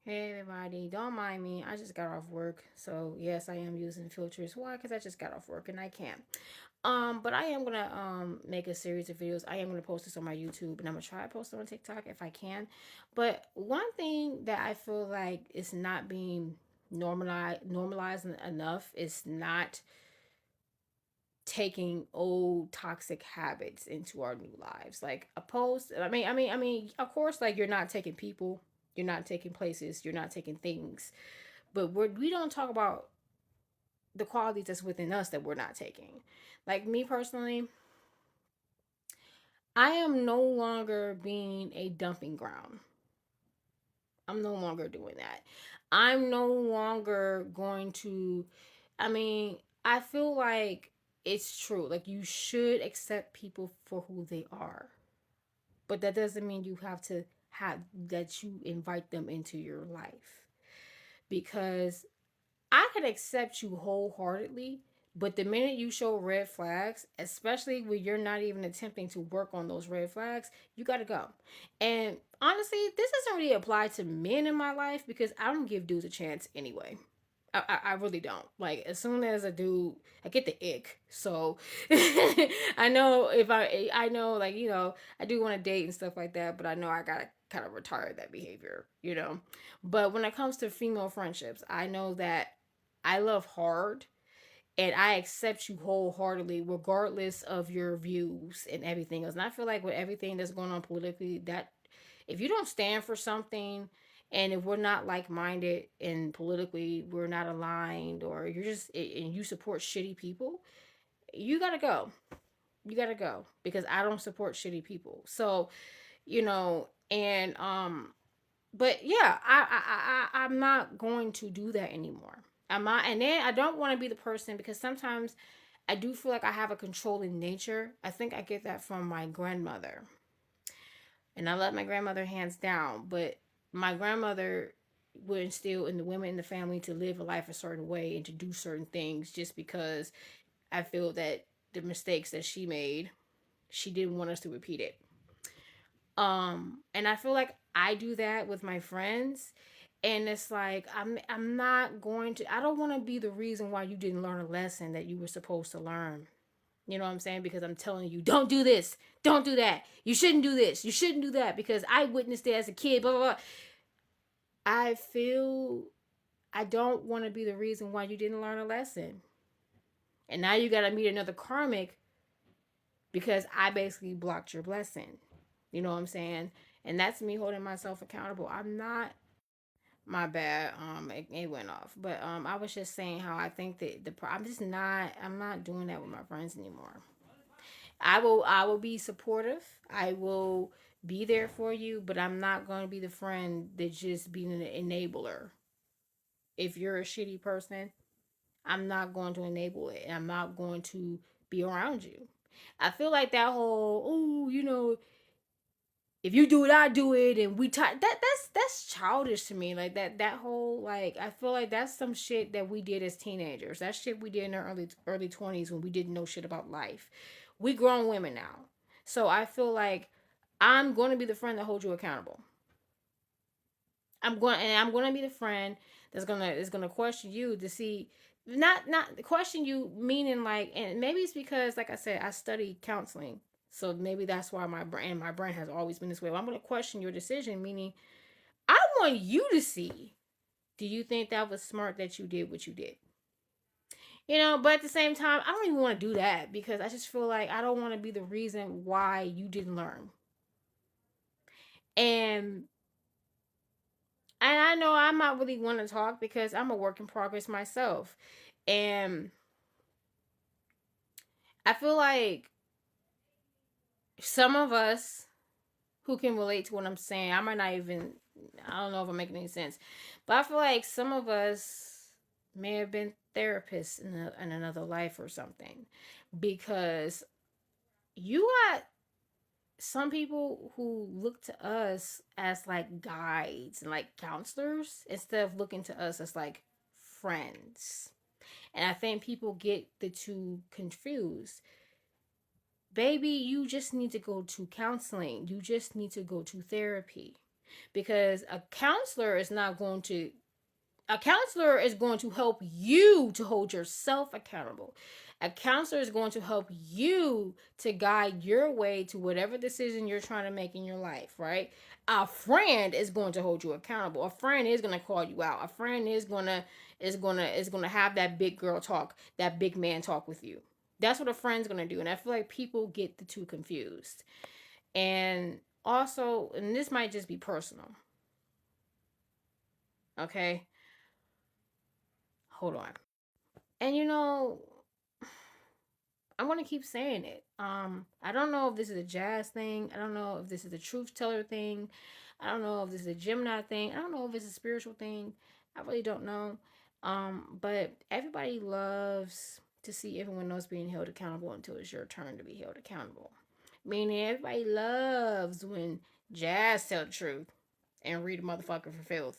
Hey everybody, don't mind me. I just got off work. So yes, I am using filters. Why? Because I just got off work and I can't. But I am gonna make a series of videos. I am gonna post this on my YouTube and I'm gonna try to post it on TikTok if I can. But one thing that I feel like is not being normalized enough is not taking old toxic habits into our new lives. Like opposed I mean, of course, like you're not taking people, you're not taking places, you're not taking things, but we don't talk about the qualities that's within us that we're not taking. Like me personally, I am no longer being a dumping ground. I'm no longer doing that. I'm no longer going to, I mean, I feel like it's true. Like you should accept people for who they are. But that doesn't mean you have to have that you invite them into your life. Because I could accept you wholeheartedly, but the minute you show red flags, especially when you're not even attempting to work on those red flags, you got to go. And honestly, this doesn't really apply to men in my life because I don't give dudes a chance anyway. I really don't. Like as soon as a dude, I get the ick. So I know if I know like I do want to date and stuff like that, but I know I gotta kind of retire that behavior. But when it comes to female friendships, I know that I love hard and I accept you wholeheartedly, regardless of your views and everything else. And I feel like with everything that's going on politically, that if you don't stand for something and if we're not like minded and politically we're not aligned or you're just and you support shitty people, you gotta go. You gotta go because I don't support shitty people. So, and but yeah, I'm not going to do that anymore. I'm not, and then I don't want to be the person because sometimes I do feel like I have a controlling nature. I think I get that from my grandmother, and I love my grandmother hands down. But my grandmother would instill in the women in the family to live a life a certain way and to do certain things just because I feel that the mistakes that she made, she didn't want us to repeat it. And I feel like I do that with my friends, and it's like I'm not going to, I don't want to be the reason why you didn't learn a lesson that you were supposed to learn. You know what I'm saying? Because I'm telling you, don't do this, don't do that, you shouldn't do this, you shouldn't do that because I witnessed it as a kid, blah blah blah. I feel I don't want to be the reason why you didn't learn a lesson. And now you got to meet another karmic because I basically blocked your blessing. You know what I'm saying? And that's me holding myself accountable. I'm not, my bad. It went off, but I was just saying how I think that I'm just not. I'm not doing that with my friends anymore. I will be supportive. I will be there for you, but I'm not going to be the friend that just being an enabler. If you're a shitty person, I'm not going to enable it. And I'm not going to be around you. I feel like that whole, oh, if you do it, I do it, and that's childish to me. Like that whole, like, I feel like that's some shit that we did as teenagers. That shit we did in our early 20s when we didn't know shit about life. We grown women now, so I feel like I'm going to be the friend that holds you accountable. I'm going to be the friend that's gonna question you to see, not question you meaning like, and maybe it's because like I said I study counseling, so maybe that's why my brain has always been this way. Well, I'm going to question your decision, meaning I want you to see, do you think that was smart that you did what you did? But at the same time, I don't even want to do that because I just feel like I don't want to be the reason why you didn't learn. And I know I'm not really want to talk because I'm a work in progress myself. And I feel like some of us who can relate to what I'm saying, I don't know if I'm making any sense, but I feel like some of us may have been therapists in another life or something because you got some people who look to us as like guides and like counselors instead of looking to us as like friends. And I think people get the two confused. Baby, you just need to go to counseling. You just need to go to therapy. because a counselor is going to help you to hold yourself accountable. A counselor is going to help you to guide your way to whatever decision you're trying to make in your life, right? A friend is going to hold you accountable. A friend is going to call you out. A friend is going to have that big girl talk, that big man talk with you. That's what a friend's going to do. And I feel like people get the two confused. And also, and this might just be personal. Okay? Hold on. And I want to keep saying it. I don't know if this is a jazz thing. I don't know if this is a truth teller thing. I don't know if this is a Gemini thing. I don't know if it's a spiritual thing. I really don't know. But everybody loves to see everyone else being held accountable until it's your turn to be held accountable. Meaning everybody loves when Jazz tell the truth and read a motherfucker for filth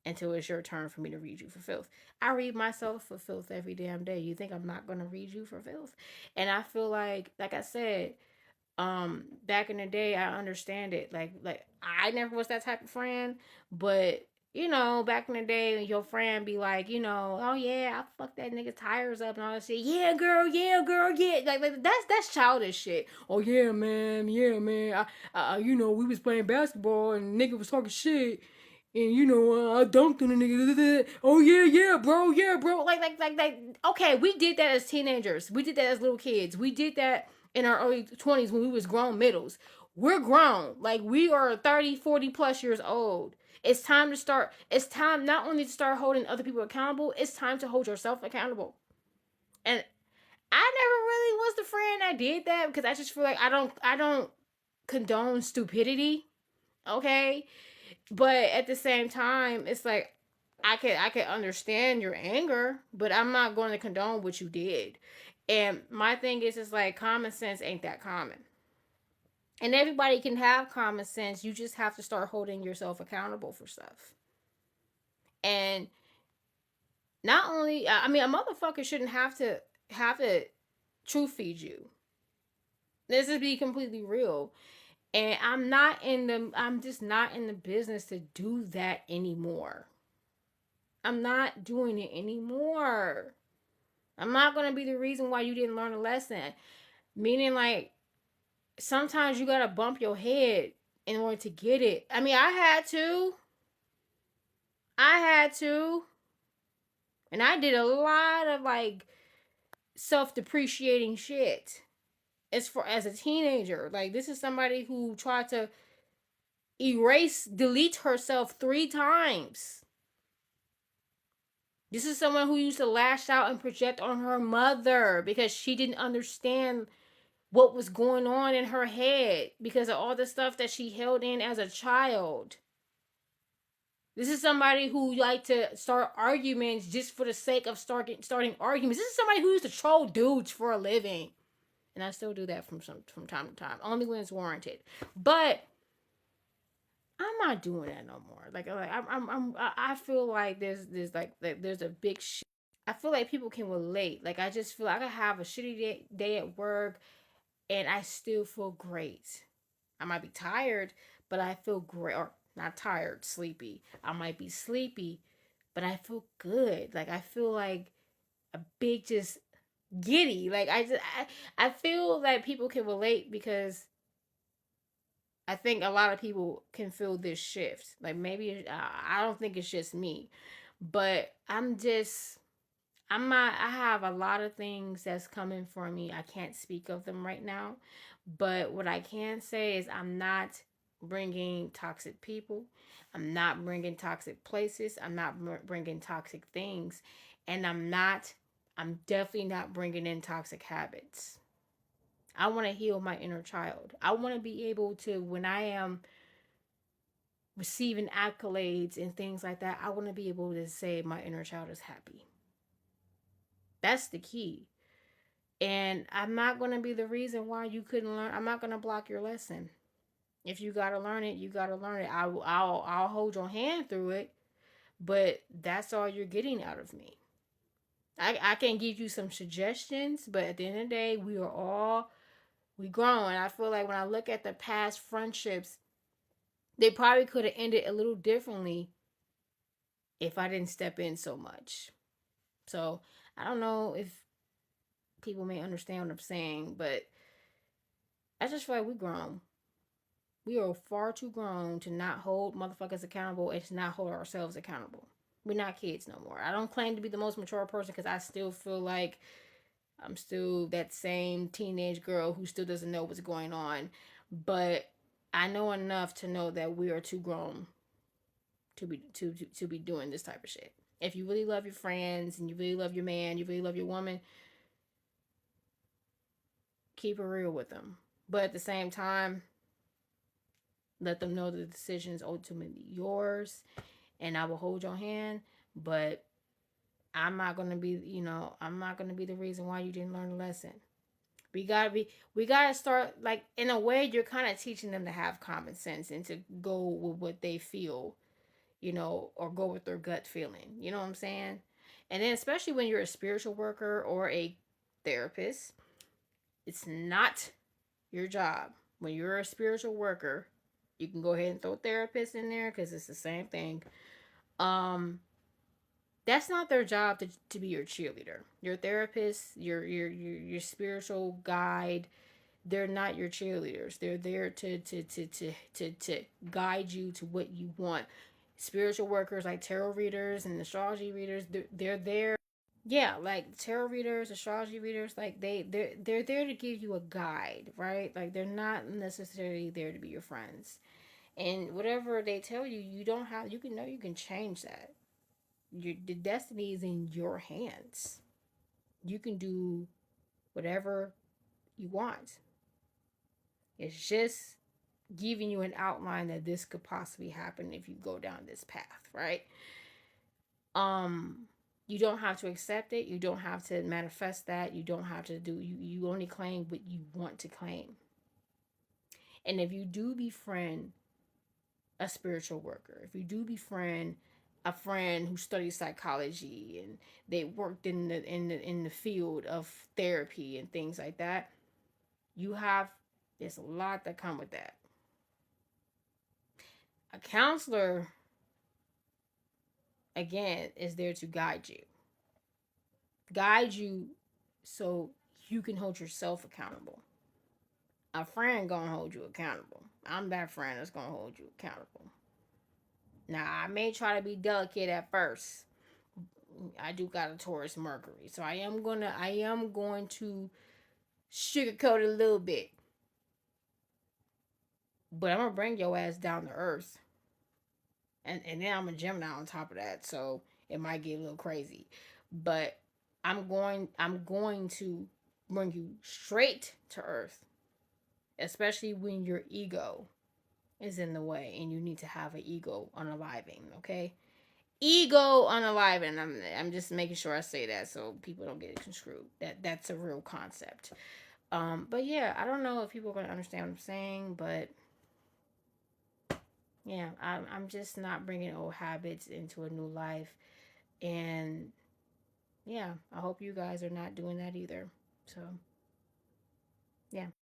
until it's your turn for me to read you for filth. I read myself for filth every damn day. You think I'm not gonna read you for filth? And I feel like I said, back in the day I understand it. Like I never was that type of friend, but back in the day your friend be like, oh yeah, I fucked that nigga tires up and all that shit. Yeah, girl, yeah, girl, yeah. Like that's childish shit. Oh yeah, man, yeah, man. We was playing basketball and nigga was talking shit. And I dunked on a nigga. Oh yeah, bro. Like. Okay, we did that as teenagers. We did that as little kids. We did that in our early 20s when we was grown middles. We're grown. Like we are 30, 40 plus years old. It's time to start. It's time not only to start holding other people accountable, it's time to hold yourself accountable. And I never really was the friend that did that because I just feel like I don't condone stupidity. Okay? But at the same time, it's like I can understand your anger, but I'm not going to condone what you did. And my thing is, it's like common sense ain't that common. And everybody can have common sense. You just have to start holding yourself accountable for stuff. And not only, I mean, a motherfucker shouldn't have to truth feed you. Let's just be completely real. And I'm just not in the business to do that anymore. I'm not doing it anymore. I'm not going to be the reason why you didn't learn a lesson. Meaning, like, sometimes you got to bump your head in order to get it. I mean, I had to. I had to. And I did a lot of, like, self depreciating shit. As a teenager. Like, this is somebody who tried to delete herself 3 times. This is someone who used to lash out and project on her mother because she didn't understand what was going on in her head because of all the stuff that she held in as a child. This is somebody who liked to start arguments just for the sake of starting arguments. This is somebody who used to troll dudes for a living. And I still do that from time to time, only when it's warranted. But I'm not doing that no more. I feel like there's a big shit. I feel like people can relate. Like I just feel like I have a shitty day at work and I still feel great. I might be tired, but I feel great. Or not tired, sleepy. I might be sleepy, but I feel good. Like I feel like a big just giddy. Like I feel that people can relate because I think a lot of people can feel this shift. Like maybe I don't think it's just me, but I'm not, I have a lot of things that's coming for me. I can't speak of them right now. But what I can say is I'm not bringing toxic people. I'm not bringing toxic places. I'm not bringing toxic things. And I'm definitely not bringing in toxic habits. I want to heal my inner child. I want to be able to, when I am receiving accolades and things like that, I want to be able to say my inner child is happy. That's the key. And I'm not going to be the reason why you couldn't learn. I'm not going to block your lesson. If you got to learn it, you got to learn it. I'll hold your hand through it, but that's all you're getting out of me. I can give you some suggestions, but at the end of the day, we grown. I feel like when I look at the past friendships They probably could have ended a little differently if I didn't step in so much. So I don't know if people may understand what I'm saying, but I just feel like we grown. We are far too grown to not hold motherfuckers accountable and to not hold ourselves accountable. We're not kids no more. I don't claim to be the most mature person because I still feel like I'm still that same teenage girl who still doesn't know what's going on. But I know enough to know that we are too grown to be doing this type of shit. If you really love your friends and you really love your man, you really love your woman, keep it real with them. But at the same time, let them know the decision is ultimately yours and I will hold your hand. But I'm not gonna be, I'm not gonna be the reason why you didn't learn a lesson. We gotta start, like, in a way you're kind of teaching them to have common sense and to go with what they feel, or go with their gut feeling. You know what I'm saying? And then especially when you're a spiritual worker or a therapist, it's not your job. When you're a spiritual worker, you can go ahead and throw therapist in there because it's the same thing. Um, that's not their job to be your cheerleader. Your therapist, your spiritual guide, they're not your cheerleaders. They're there to guide you to what you want. Spiritual workers like tarot readers and astrology readers, they're there. Yeah, like tarot readers, astrology readers, like they're there to give you a guide, right? Like they're not necessarily there to be your friends. And whatever they tell you, you don't have you can know you can change that. The destiny is in your hands. You can do whatever you want. It's just giving you an outline that this could possibly happen if you go down this path, right? Um you don't have to accept it, you don't have to manifest that, you don't have to do you only claim what you want to claim. And if you do befriend a spiritual worker, if you do befriend a friend who studies psychology and they worked in the field of therapy and things like that, you have there's a lot that come with that. A counselor, again, is there to guide you so you can hold yourself accountable. A friend gonna hold you accountable. I'm that friend that's gonna hold you accountable. Now I may try to be delicate at first. I do got a Taurus Mercury, so I am going to sugarcoat it a little bit, but I'm gonna bring your ass down to earth, and then I'm a Gemini on top of that, so it might get a little crazy, but I'm going to bring you straight to earth, especially when your ego is in the way and you need to have an ego unaliving, okay? Ego unaliving. I'm just making sure I say that so people don't get it construed. That's a real concept. But yeah, I don't know if people are gonna understand what I'm saying, but yeah, I'm just not bringing old habits into a new life, and yeah, I hope you guys are not doing that either. So yeah.